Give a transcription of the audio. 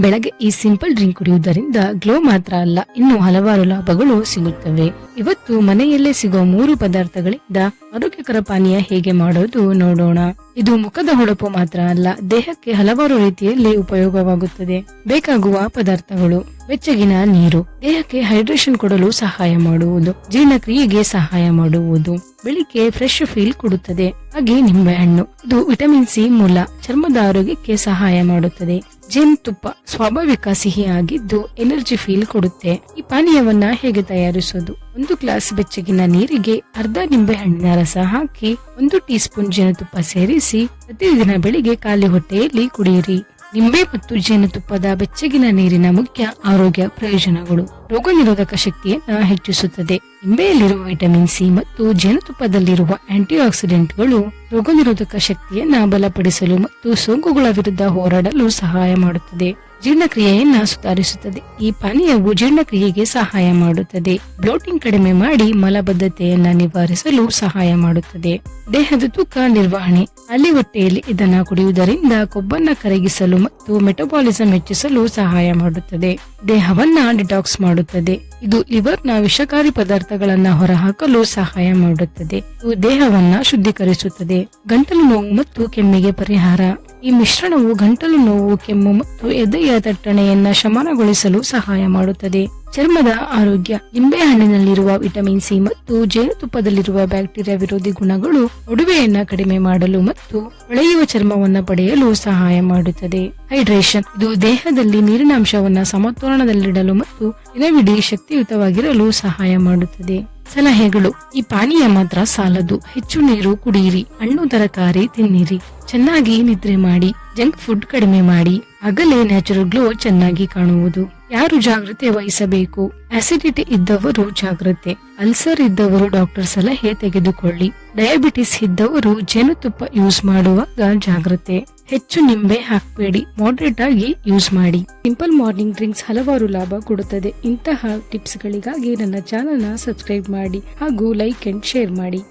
ಬೆಳಗ್ಗೆ ಈ simple drink ಕುಡಿಯುವುದರಿಂದ ಗ್ಲೋ ಮಾತ್ರ ಅಲ್ಲ, ಇನ್ನು ಹಲವಾರು ಲಾಭಗಳು ಸಿಗುತ್ತವೆ. ಇವತ್ತು ಮನೆಯಲ್ಲೇ ಸಿಗೋ 3 ಪದಾರ್ಥಗಳಿಂದ ಆರೋಗ್ಯಕರ ಪಾನೀಯ ಹೇಗೆ ಮಾಡೋದು ನೋಡೋಣ. ಇದು ಮುಖದ ಹೊಳಪು ಮಾತ್ರ ಅಲ್ಲ, ದೇಹಕ್ಕೆ ಹಲವಾರು ರೀತಿಯಲ್ಲಿ ಉಪಯೋಗವಾಗುತ್ತದೆ. ಬೇಕಾಗುವ ಪದಾರ್ಥಗಳು: ಬೆಚ್ಚಗಿನ ನೀರು, ದೇಹಕ್ಕೆ ಹೈಡ್ರೇಷನ್ ಕೊಡಲು ಸಹಾಯ ಮಾಡುವುದು, ಜೀರ್ಣಕ್ರಿಯೆಗೆ ಸಹಾಯ ಮಾಡುವುದು, ಬೆಳಿಗ್ಗೆ ಫ್ರೆಶ್ ಫೀಲ್ ಕೊಡುತ್ತದೆ. ಹಾಗೆ ನಿಂಬೆಹಣ್ಣು, ಇದು ವಿಟಮಿನ್ ಸಿ ಮೂಲ, ಚರ್ಮದ ಆರೋಗ್ಯಕ್ಕೆ ಸಹಾಯ ಮಾಡುತ್ತದೆ. ಜೇನುತುಪ್ಪ ಸ್ವಾಭಾವಿಕ ಸಿಹಿ ಆಗಿದ್ದು ಎನರ್ಜಿ ಫೀಲ್ ಕೊಡುತ್ತೆ. ಈ ಪಾನೀಯವನ್ನ ಹೇಗೆ ತಯಾರಿಸೋದು? 1 ಗ್ಲಾಸ್ ಬೆಚ್ಚಗಿನ ನೀರಿಗೆ ಅರ್ಧ ನಿಂಬೆಹಣ್ಣಿನ ರಸ ಹಾಕಿ 1 ಟೀ ಸ್ಪೂನ್ ಜೇನುತುಪ್ಪ ಸೇರಿಸಿ ಪ್ರತಿದಿನ ಬೆಳಿಗ್ಗೆ ಖಾಲಿ ಹೊಟ್ಟೆಯಲ್ಲಿ ಕುಡಿಯಿರಿ. ನಿಂಬೆ ಮತ್ತು ಜೇನುತುಪ್ಪದ ಬೆಚ್ಚಗಿನ ನೀರಿನ ಮುಖ್ಯ ಆರೋಗ್ಯ ಪ್ರಯೋಜನಗಳು: ರೋಗ ನಿರೋಧಕ ಶಕ್ತಿಯನ್ನ ಹೆಚ್ಚಿಸುತ್ತದೆ. ನಿಂಬೆಯಲ್ಲಿರುವ ವಿಟಮಿನ್ ಸಿ ಮತ್ತು ಜೇನುತುಪ್ಪದಲ್ಲಿರುವ ಆಂಟಿ ಆಕ್ಸಿಡೆಂಟ್ಗಳು ರೋಗ ನಿರೋಧಕ ಶಕ್ತಿಯನ್ನ ಬಲಪಡಿಸಲು ಮತ್ತು ಸೋಂಕುಗಳ ವಿರುದ್ಧ ಹೋರಾಡಲು ಸಹಾಯ ಮಾಡುತ್ತದೆ. ಜೀರ್ಣಕ್ರಿಯೆಯನ್ನ ಸುಧಾರಿಸುತ್ತದೆ. ಈ ಪಾನೀಯವು ಜೀರ್ಣಕ್ರಿಯೆಗೆ ಸಹಾಯ ಮಾಡುತ್ತದೆ. ಬ್ಲೋಟಿಂಗ್ ಕಡಿಮೆ ಮಾಡಿ ಮಲಬದ್ಧತೆಯನ್ನ ನಿವಾರಿಸಲು ಸಹಾಯ ಮಾಡುತ್ತದೆ. ದೇಹದ ತೂಕ ನಿರ್ವಹಣೆ: ಖಾಲಿ ಹೊಟ್ಟೆಯಲ್ಲಿ ಇದನ್ನ ಕುಡಿಯುವುದರಿಂದ ಕೊಬ್ಬನ್ನ ಕರಗಿಸಲು ಮತ್ತು ಮೆಟಬಾಲಿಸಂ ಹೆಚ್ಚಿಸಲು ಸಹಾಯ ಮಾಡುತ್ತದೆ. ದೇಹವನ್ನ ಡಿಟಾಕ್ಸ್ ಮಾಡುತ್ತದೆ. ಇದು ಲಿವರ್ನ ವಿಷಕಾರಿ ಪದಾರ್ಥಗಳನ್ನ ಹೊರಹಾಕಲು ಸಹಾಯ ಮಾಡುತ್ತದೆ. ಇದು ದೇಹವನ್ನ ಶುದ್ಧೀಕರಿಸುತ್ತದೆ. ಗಂಟಲು ನೋವು ಮತ್ತು ಕೆಮ್ಮಿಗೆ ಪರಿಹಾರ: ಈ ಮಿಶ್ರಣವು ಗಂಟಲು ನೋವು, ಕೆಮ್ಮು ಮತ್ತು ಎದೆಯ ತಟ್ಟಣೆಯನ್ನ ಶಮನಗೊಳಿಸಲು ಸಹಾಯ ಮಾಡುತ್ತದೆ. ಚರ್ಮದ ಆರೋಗ್ಯ: ನಿಂಬೆಹಣ್ಣಿನಲ್ಲಿರುವ ವಿಟಮಿನ್ ಸಿ ಮತ್ತು ಜೇನುತುಪ್ಪದಲ್ಲಿರುವ ಬ್ಯಾಕ್ಟೀರಿಯಾ ವಿರೋಧಿ ಗುಣಗಳು ಒಡವೆಯನ್ನ ಕಡಿಮೆ ಮಾಡಲು ಮತ್ತು ಹೊಳೆಯುವ ಚರ್ಮವನ್ನ ಪಡೆಯಲು ಸಹಾಯ ಮಾಡುತ್ತದೆ. ಹೈಡ್ರೇಷನ್: ಇದು ದೇಹದಲ್ಲಿ ನೀರಿನ ಅಂಶವನ್ನ ಸಮತೋಲನದಲ್ಲಿಡಲು ಮತ್ತು ದಿನವಿಡೀ ಶಕ್ತಿಯುತವಾಗಿರಲು ಸಹಾಯ ಮಾಡುತ್ತದೆ. ಸಲಹೆಗಳು: ಈ ಪಾನೀಯ ಮಾತ್ರ ಸಾಲದು, ಹೆಚ್ಚು ನೀರು ಕುಡಿಯಿರಿ, ಹಣ್ಣು ತರಕಾರಿ ತಿನ್ನಿರಿ, ಚೆನ್ನಾಗಿ ನಿದ್ರೆ ಮಾಡಿ, ಜಂಕ್ ಫುಡ್ ಕಡಿಮೆ ಮಾಡಿ, ಆಗಲೇ ನ್ಯಾಚುರಲ್ ಗ್ಲೋ ಚೆನ್ನಾಗಿ ಕಾಣುವುದು. ಯಾರು ಜಾಗ್ರತೆ ವಹಿಸಬೇಕು? ಅಸಿಡಿಟಿ ಇದ್ದವರು ಜಾಗ್ರತೆ, ಅಲ್ಸರ್ ಇದ್ದವರು ಡಾಕ್ಟರ್ ಸಲಹೆ ತೆಗೆದುಕೊಳ್ಳಿ, ಡಯಾಬಿಟಿಸ್ ಇದ್ದವರು ಜೇನುತುಪ್ಪ ಯೂಸ್ ಮಾಡುವಾಗ ಜಾಗ್ರತೆ, ಹೆಚ್ಚು ನಿಂಬೆ ಹಾಕಬೇಡಿ, ಮಾಡರೇಟ್ ಆಗಿ ಯೂಸ್ ಮಾಡಿ. ಸಿಂಪಲ್ ಮಾರ್ನಿಂಗ್ ಡ್ರಿಂಕ್ಸ್ ಹಲವಾರು ಲಾಭ ಕೊಡುತ್ತದೆ. ಇಂತಹ ಟಿಪ್ಸ್ ಗಳಿಗಾಗಿ ನನ್ನ ಚಾನೆಲ್ ನ ಸಬ್ಸ್ಕ್ರೈಬ್ ಮಾಡಿ ಹಾಗೂ ಲೈಕ್ ಅಂಡ್ ಶೇರ್ ಮಾಡಿ.